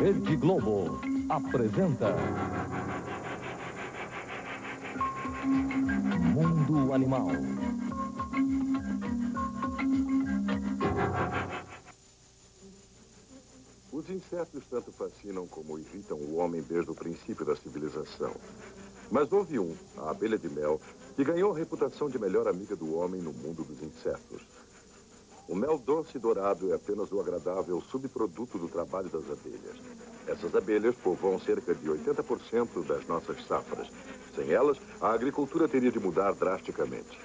Rede Globo apresenta Mundo Animal. Os insetos tanto fascinam como irritam o homem desde o princípio da civilização. Mas houve a abelha de mel, que ganhou a reputação de melhor amiga do homem no mundo dos insetos. O mel doce e dourado é apenas o agradável subproduto do trabalho das abelhas. Essas abelhas povoam cerca de 80% das nossas safras. Sem elas, a agricultura teria de mudar drasticamente.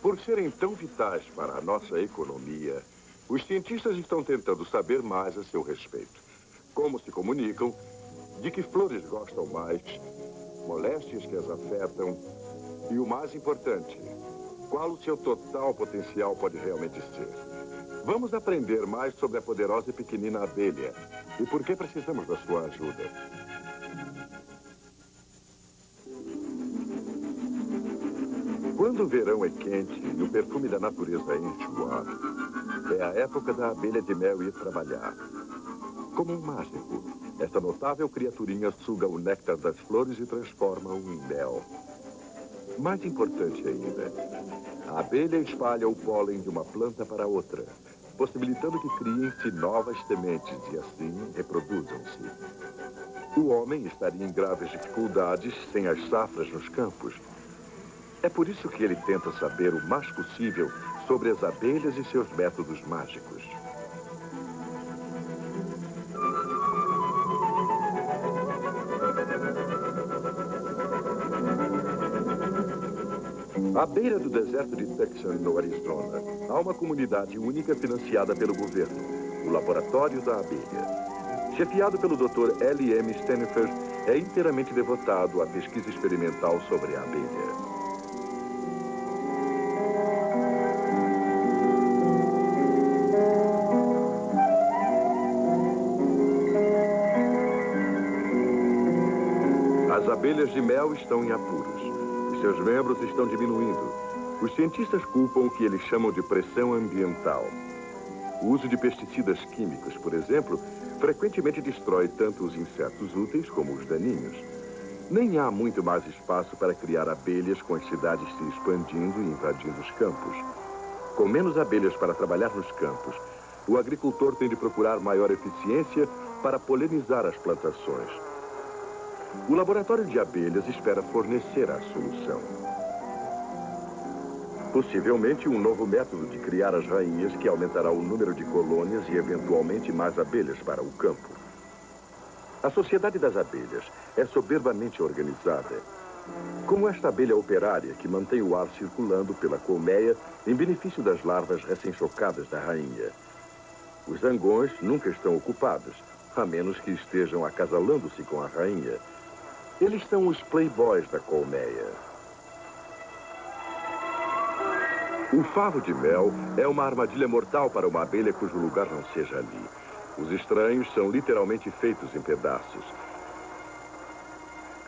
Por serem tão vitais para a nossa economia, os cientistas estão tentando saber mais a seu respeito. Como se comunicam, de que flores gostam mais, moléstias que as afetam e, o mais importante, qual o seu total potencial pode realmente ser. Vamos aprender mais sobre a poderosa e pequenina abelha e por que precisamos da sua ajuda. Quando o verão é quente e o perfume da natureza enche o ar, é a época da abelha de mel ir trabalhar. Como um mágico, esta notável criaturinha suga o néctar das flores e transforma-o em mel. Mais importante ainda, a abelha espalha o pólen de uma planta para outra, possibilitando que criem-se novas sementes e assim reproduzam-se. O homem estaria em graves dificuldades sem as safras nos campos. É por isso que ele tenta saber o mais possível sobre as abelhas e seus métodos mágicos. À beira do deserto de Tucson, no Arizona, há uma comunidade única financiada pelo governo, o Laboratório da Abelha. Chefiado pelo Dr. L.M. Stenifer, é inteiramente devotado à pesquisa experimental sobre a abelha. As abelhas de mel estão em apuros. Seus membros estão diminuindo. Os cientistas culpam o que eles chamam de pressão ambiental. O uso de pesticidas químicos, por exemplo, frequentemente destrói tanto os insetos úteis como os daninhos. Nem há muito mais espaço para criar abelhas com as cidades se expandindo e invadindo os campos. Com menos abelhas para trabalhar nos campos, o agricultor tem de procurar maior eficiência para polinizar as plantações. O laboratório de abelhas espera fornecer a solução. Possivelmente um novo método de criar as rainhas que aumentará o número de colônias e eventualmente mais abelhas para o campo. A sociedade das abelhas é soberbamente organizada. Como esta abelha operária que mantém o ar circulando pela colmeia em benefício das larvas recém-chocadas da rainha. Os zangões nunca estão ocupados, a menos que estejam acasalando-se com a rainha. Eles são os playboys da colmeia. O favo de mel é uma armadilha mortal para uma abelha cujo lugar não seja ali. Os estranhos são literalmente feitos em pedaços.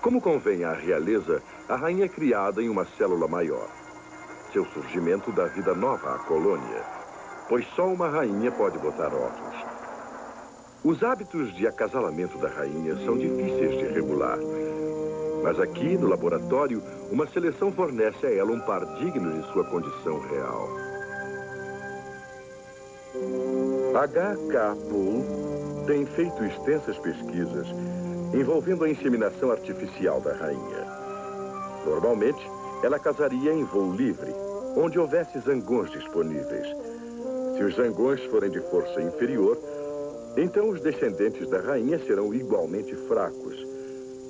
Como convém à realeza, a rainha é criada em uma célula maior. Seu surgimento dá vida nova à colônia, pois só uma rainha pode botar ovos. Os hábitos de acasalamento da rainha são difíceis de regular. Mas aqui, no laboratório, uma seleção fornece a ela um par digno de sua condição real. H.K. Poole tem feito extensas pesquisas envolvendo a inseminação artificial da rainha. Normalmente, ela casaria em voo livre, onde houvesse zangões disponíveis. Se os zangões forem de força inferior, então os descendentes da rainha serão igualmente fracos.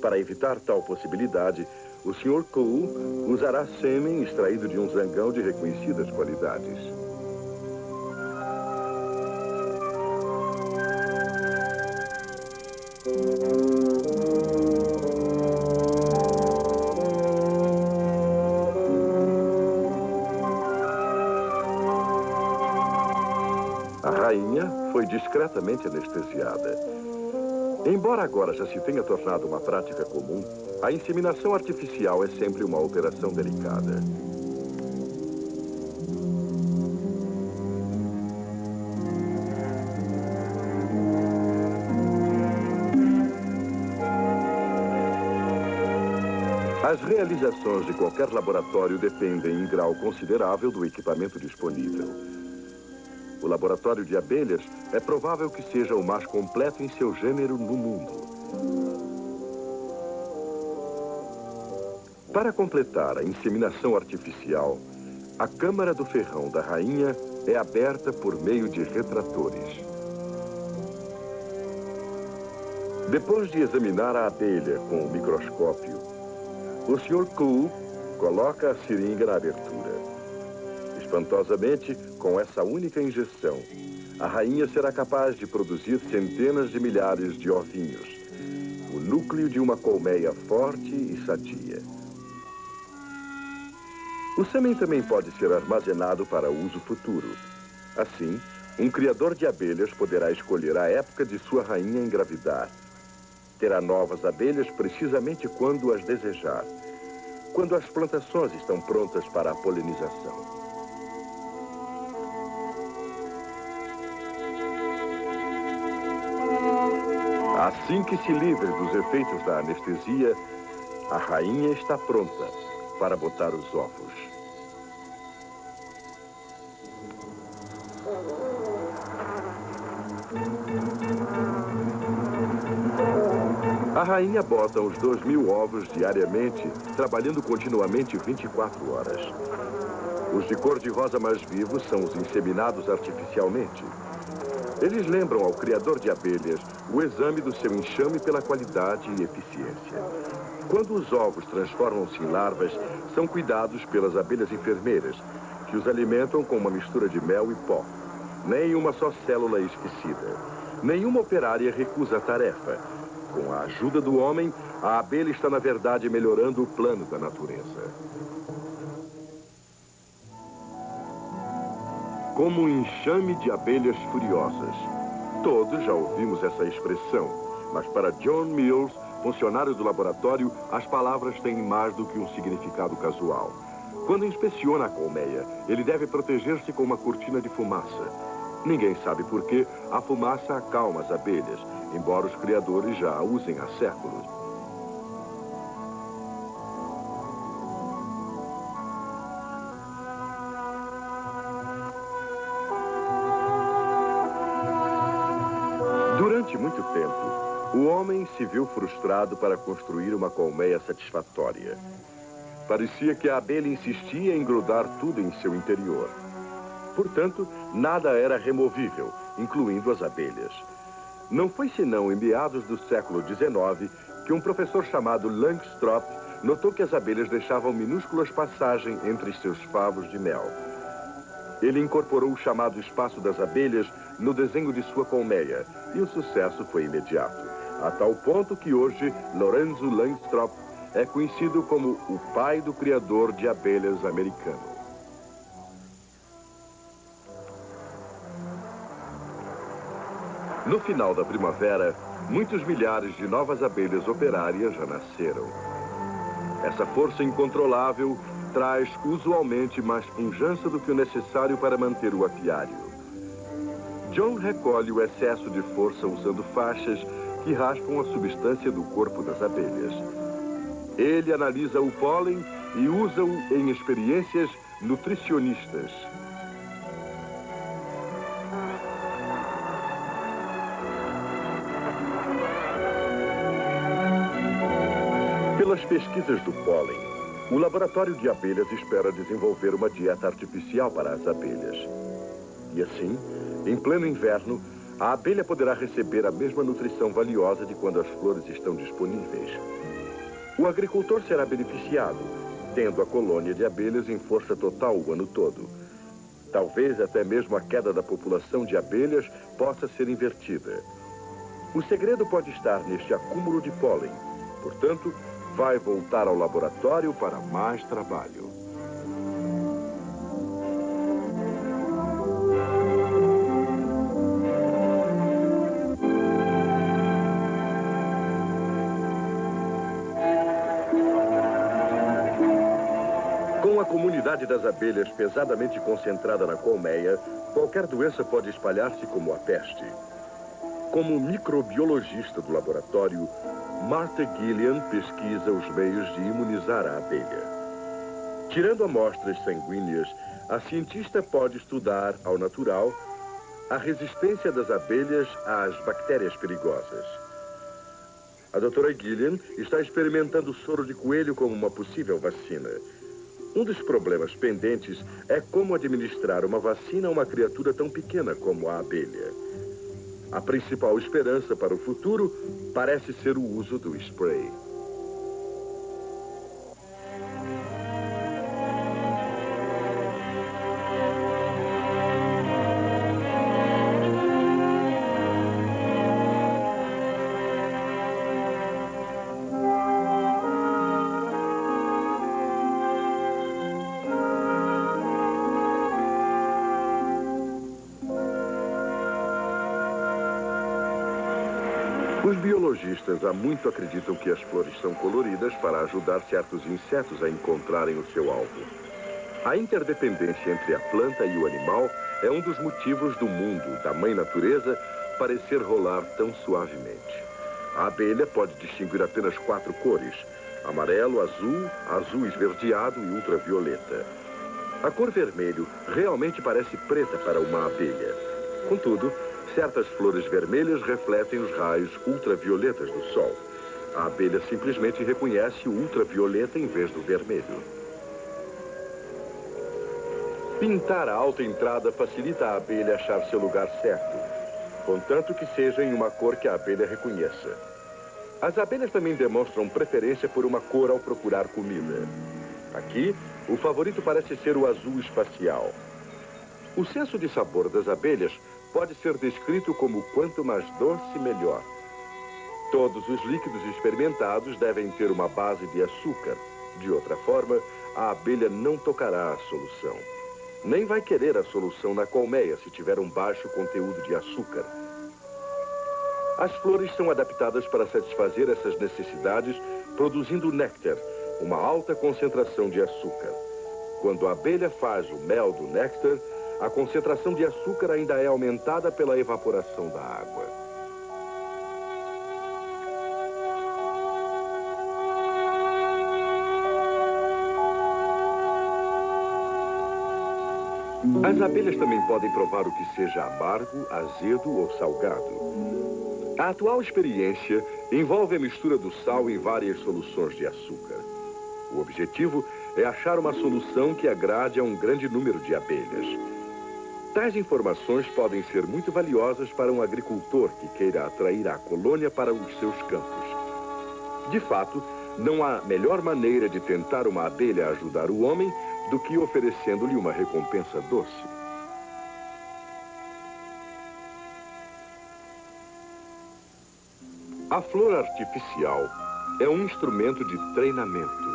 Para evitar tal possibilidade, o Sr. Cole usará sêmen extraído de um zangão de reconhecidas qualidades. A rainha foi discretamente anestesiada. Embora agora já se tenha tornado uma prática comum, a inseminação artificial é sempre uma operação delicada. As realizações de qualquer laboratório dependem em grau considerável do equipamento disponível. O laboratório de abelhas é provável que seja o mais completo em seu gênero no mundo. Para completar a inseminação artificial, a câmara do ferrão da rainha é aberta por meio de retratores. Depois de examinar a abelha com o microscópio, o Sr. Kuh coloca a seringa na abertura. Espantosamente, com essa única injeção, a rainha será capaz de produzir centenas de milhares de ovinhos, o núcleo de uma colmeia forte e sadia. O sêmen também pode ser armazenado para uso futuro. Assim, um criador de abelhas poderá escolher a época de sua rainha engravidar. Terá novas abelhas precisamente quando as desejar, quando as plantações estão prontas para a polinização. Assim que se livre dos efeitos da anestesia, a rainha está pronta para botar os ovos. A rainha bota os 2.000 ovos diariamente, trabalhando continuamente 24 horas. Os de cor-de-rosa mais vivos são os inseminados artificialmente. Eles lembram ao criador de abelhas o exame do seu enxame pela qualidade e eficiência. Quando os ovos transformam-se em larvas, são cuidados pelas abelhas enfermeiras, que os alimentam com uma mistura de mel e pó. Nem uma só célula é esquecida. Nenhuma operária recusa a tarefa. Com a ajuda do homem, a abelha está, na verdade, melhorando o plano da natureza. Como um enxame de abelhas furiosas. Todos já ouvimos essa expressão, mas para John Mills, funcionário do laboratório, as palavras têm mais do que um significado casual. Quando inspeciona a colmeia, ele deve proteger-se com uma cortina de fumaça. Ninguém sabe por que a fumaça acalma as abelhas, embora os criadores já a usem há séculos. Durante muito tempo, o homem se viu frustrado para construir uma colmeia satisfatória. Parecia que a abelha insistia em grudar tudo em seu interior. Portanto, nada era removível, incluindo as abelhas. Não foi senão em meados do século XIX que um professor chamado Langstroth notou que as abelhas deixavam minúsculas passagens entre seus favos de mel. Ele incorporou o chamado espaço das abelhas no desenho de sua colmeia, e o sucesso foi imediato, a tal ponto que hoje Lorenzo Langstroth é conhecido como o pai do criador de abelhas americano. No final da primavera, muitos milhares de novas abelhas operárias já nasceram. Essa força incontrolável traz usualmente mais pujança do que o necessário para manter o apiário. John recolhe o excesso de força usando faixas que raspam a substância do corpo das abelhas. Ele analisa o pólen e usa-o em experiências nutricionistas. Pelas pesquisas do pólen, o laboratório de abelhas espera desenvolver uma dieta artificial para as abelhas. E assim, em pleno inverno, a abelha poderá receber a mesma nutrição valiosa de quando as flores estão disponíveis. O agricultor será beneficiado, tendo a colônia de abelhas em força total o ano todo. Talvez até mesmo a queda da população de abelhas possa ser invertida. O segredo pode estar neste acúmulo de pólen. Portanto, vai voltar ao laboratório para mais trabalho. Com a comunidade das abelhas pesadamente concentrada na colmeia, qualquer doença pode espalhar-se como a peste. Como microbiologista do laboratório, Martha Gillian pesquisa os meios de imunizar a abelha. Tirando amostras sanguíneas, a cientista pode estudar, ao natural, a resistência das abelhas às bactérias perigosas. A doutora Gillian está experimentando o soro de coelho como uma possível vacina. Um dos problemas pendentes é como administrar uma vacina a uma criatura tão pequena como a abelha. A principal esperança para o futuro parece ser o uso do spray. Os biologistas há muito acreditam que as flores são coloridas para ajudar certos insetos a encontrarem o seu alvo. A interdependência entre a planta e o animal é um dos motivos do mundo, da mãe natureza, parecer rolar tão suavemente. A abelha pode distinguir apenas 4 cores: amarelo, azul, azul esverdeado e ultravioleta. A cor vermelho realmente parece preta para uma abelha. Contudo, certas flores vermelhas refletem os raios ultravioletas do sol. A abelha simplesmente reconhece o ultravioleta em vez do vermelho. Pintar a alta entrada facilita a abelha achar seu lugar certo, contanto que seja em uma cor que a abelha reconheça. As abelhas também demonstram preferência por uma cor ao procurar comida. Aqui, o favorito parece ser o azul espacial. O senso de sabor das abelhas pode ser descrito como quanto mais doce, melhor. Todos os líquidos experimentados devem ter uma base de açúcar. De outra forma, a abelha não tocará a solução. Nem vai querer a solução na colmeia se tiver um baixo conteúdo de açúcar. As flores são adaptadas para satisfazer essas necessidades, produzindo néctar, uma alta concentração de açúcar. Quando a abelha faz o mel do néctar, a concentração de açúcar ainda é aumentada pela evaporação da água. As abelhas também podem provar o que seja amargo, azedo ou salgado. A atual experiência envolve a mistura do sal em várias soluções de açúcar. O objetivo é achar uma solução que agrade a um grande número de abelhas. Tais informações podem ser muito valiosas para um agricultor que queira atrair a colônia para os seus campos. De fato, não há melhor maneira de tentar uma abelha ajudar o homem do que oferecendo-lhe uma recompensa doce. A flor artificial é um instrumento de treinamento.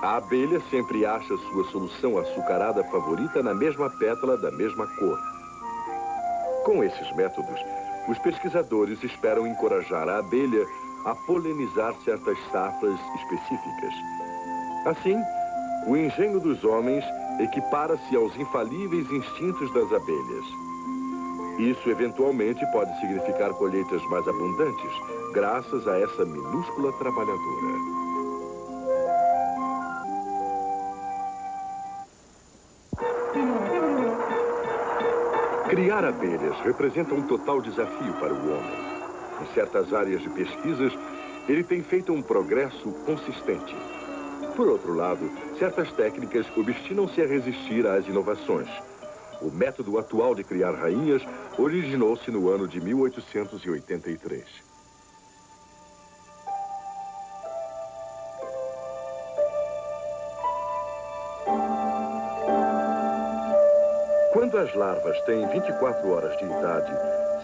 A abelha sempre acha sua solução açucarada favorita na mesma pétala da mesma cor. Com esses métodos, os pesquisadores esperam encorajar a abelha a polinizar certas safras específicas. Assim, o engenho dos homens equipara-se aos infalíveis instintos das abelhas. Isso, eventualmente, pode significar colheitas mais abundantes, graças a essa minúscula trabalhadora. Criar abelhas representa um total desafio para o homem. Em certas áreas de pesquisas, ele tem feito um progresso consistente. Por outro lado, certas técnicas obstinam-se a resistir às inovações. O método atual de criar rainhas originou-se no ano de 1883. Quando as larvas têm 24 horas de idade,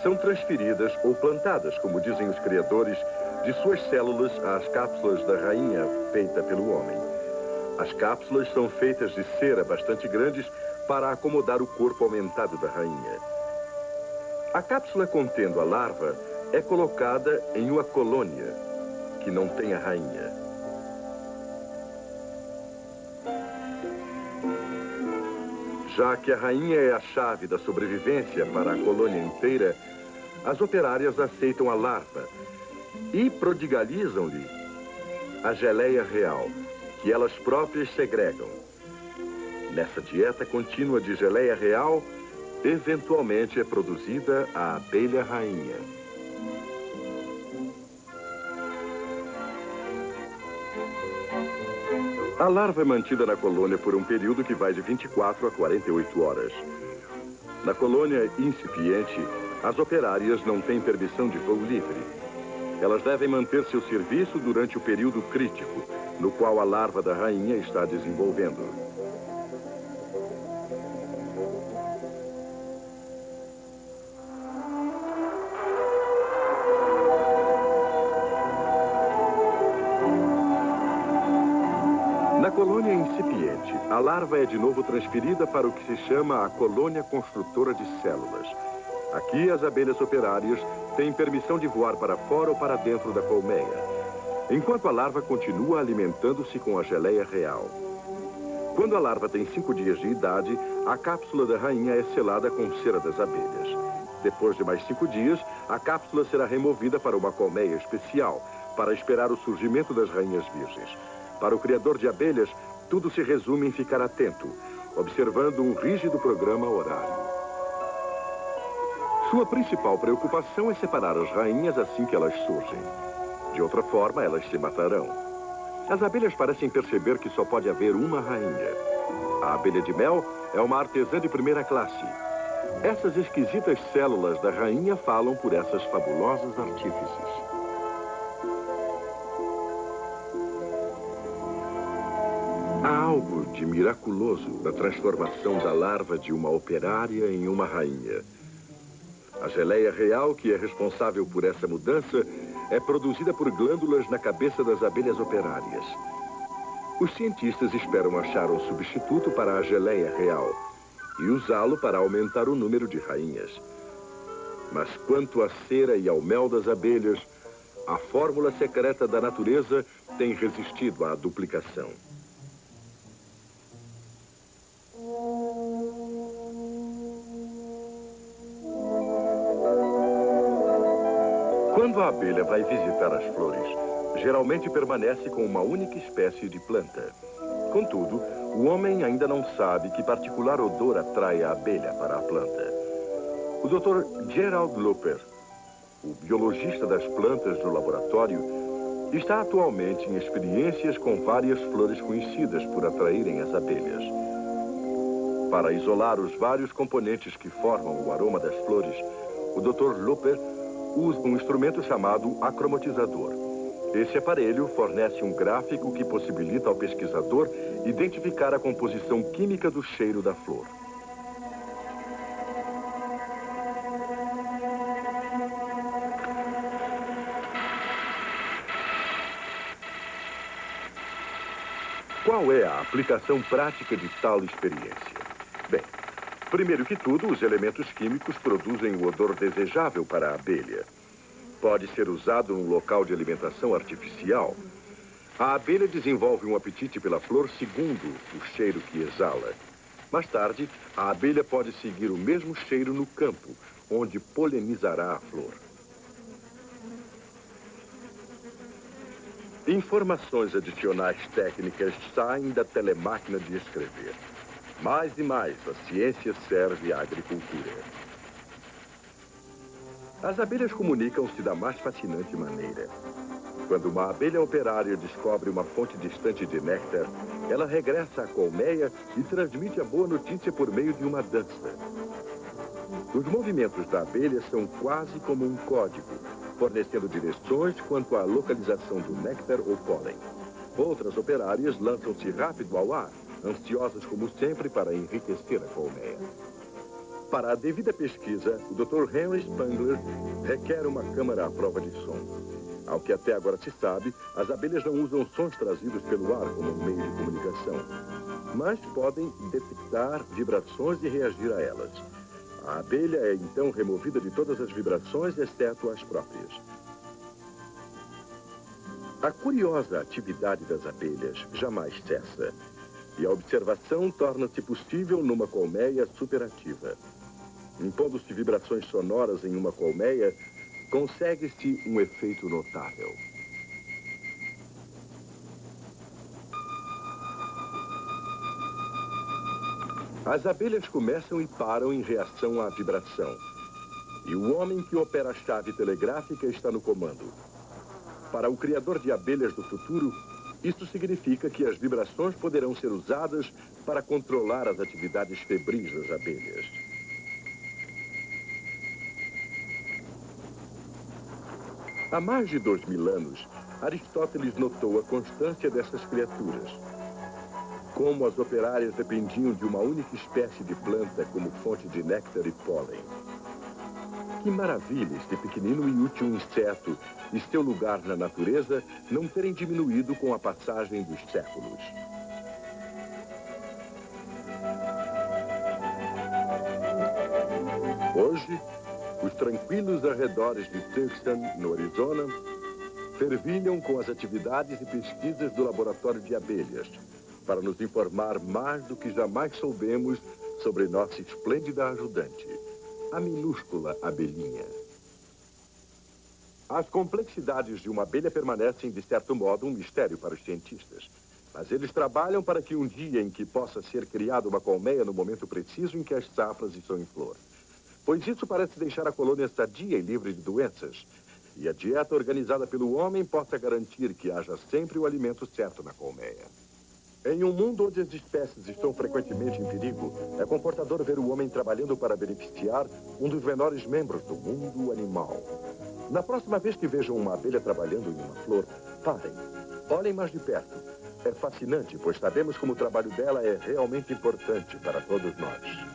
são transferidas ou plantadas, como dizem os criadores, de suas células às cápsulas da rainha feita pelo homem. As cápsulas são feitas de cera bastante grandes para acomodar o corpo aumentado da rainha. A cápsula contendo a larva é colocada em uma colônia, que não tem a rainha. Já que a rainha é a chave da sobrevivência para a colônia inteira, as operárias aceitam a larva e prodigalizam-lhe a geleia real, que elas próprias segregam. Nessa dieta contínua de geleia real, eventualmente é produzida a abelha rainha. A larva é mantida na colônia por um período que vai de 24 a 48 horas. Na colônia incipiente, as operárias não têm permissão de voo livre. Elas devem manter seu serviço durante o período crítico, no qual a larva da rainha está desenvolvendo. Na colônia incipiente, a larva é de novo transferida para o que se chama a colônia construtora de células. Aqui, as abelhas operárias têm permissão de voar para fora ou para dentro da colmeia, enquanto a larva continua alimentando-se com a geleia real. Quando a larva tem 5 dias de idade, a cápsula da rainha é selada com cera das abelhas. Depois de mais 5 dias, a cápsula será removida para uma colmeia especial, para esperar o surgimento das rainhas virgens. Para o criador de abelhas, tudo se resume em ficar atento, observando um rígido programa horário. Sua principal preocupação é separar as rainhas assim que elas surgem. De outra forma, elas se matarão. As abelhas parecem perceber que só pode haver uma rainha. A abelha de mel é uma artesã de primeira classe. Essas esquisitas células da rainha falam por essas fabulosas artífices. Há algo de miraculoso na transformação da larva de uma operária em uma rainha. A geleia real, que é responsável por essa mudança, é produzida por glândulas na cabeça das abelhas operárias. Os cientistas esperam achar um substituto para a geleia real e usá-lo para aumentar o número de rainhas. Mas quanto à cera e ao mel das abelhas, a fórmula secreta da natureza tem resistido à duplicação. Quando a abelha vai visitar as flores, geralmente permanece com uma única espécie de planta. Contudo, o homem ainda não sabe que particular odor atrai a abelha para a planta. O Dr. Gerald Loper, o biologista das plantas do laboratório, está atualmente em experiências com várias flores conhecidas por atraírem as abelhas. Para isolar os vários componentes que formam o aroma das flores, o Dr. Loper usa um instrumento chamado acromatizador. Esse aparelho fornece um gráfico que possibilita ao pesquisador identificar a composição química do cheiro da flor. Qual é a aplicação prática de tal experiência? Bem, primeiro que tudo, os elementos químicos produzem o odor desejável para a abelha. Pode ser usado num local de alimentação artificial. A abelha desenvolve um apetite pela flor segundo o cheiro que exala. Mais tarde, a abelha pode seguir o mesmo cheiro no campo, onde polinizará a flor. Informações adicionais técnicas saem da telemáquina de escrever. Mais e mais, a ciência serve à agricultura. As abelhas comunicam-se da mais fascinante maneira. Quando uma abelha operária descobre uma fonte distante de néctar, ela regressa à colmeia e transmite a boa notícia por meio de uma dança. Os movimentos da abelha são quase como um código, fornecendo direções quanto à localização do néctar ou pólen. Outras operárias lançam-se rápido ao ar, ansiosas como sempre para enriquecer a colmeia. Para a devida pesquisa, o Dr. Henry Spangler requer uma câmara à prova de som. Ao que até agora se sabe, as abelhas não usam sons trazidos pelo ar como meio de comunicação, mas podem detectar vibrações e reagir a elas. A abelha é então removida de todas as vibrações, exceto as próprias. A curiosa atividade das abelhas jamais cessa, e a observação torna-se possível numa colmeia superativa. Impondo-se vibrações sonoras em uma colmeia, consegue-se um efeito notável. As abelhas começam e param em reação à vibração. E o homem que opera a chave telegráfica está no comando. Para o criador de abelhas do futuro, isso significa que as vibrações poderão ser usadas para controlar as atividades febris das abelhas. Há mais de 2000 anos, Aristóteles notou a constância dessas criaturas. Como as operárias dependiam de uma única espécie de planta como fonte de néctar e pólen. Que maravilha este pequenino e útil inseto e seu lugar na natureza não terem diminuído com a passagem dos séculos. Hoje, os tranquilos arredores de Tucson, no Arizona, fervilham com as atividades e pesquisas do laboratório de abelhas, para nos informar mais do que jamais soubemos sobre nossa esplêndida ajudante, a minúscula abelhinha. As complexidades de uma abelha permanecem, de certo modo, um mistério para os cientistas. Mas eles trabalham para que um dia em que possa ser criada uma colmeia no momento preciso em que as safras estão em flor. Pois isso parece deixar a colônia sadia e livre de doenças. E a dieta organizada pelo homem possa garantir que haja sempre o alimento certo na colmeia. Em um mundo onde as espécies estão frequentemente em perigo, é confortador ver o homem trabalhando para beneficiar um dos menores membros do mundo animal. Na próxima vez que vejam uma abelha trabalhando em uma flor, parem, olhem mais de perto. É fascinante, pois sabemos como o trabalho dela é realmente importante para todos nós.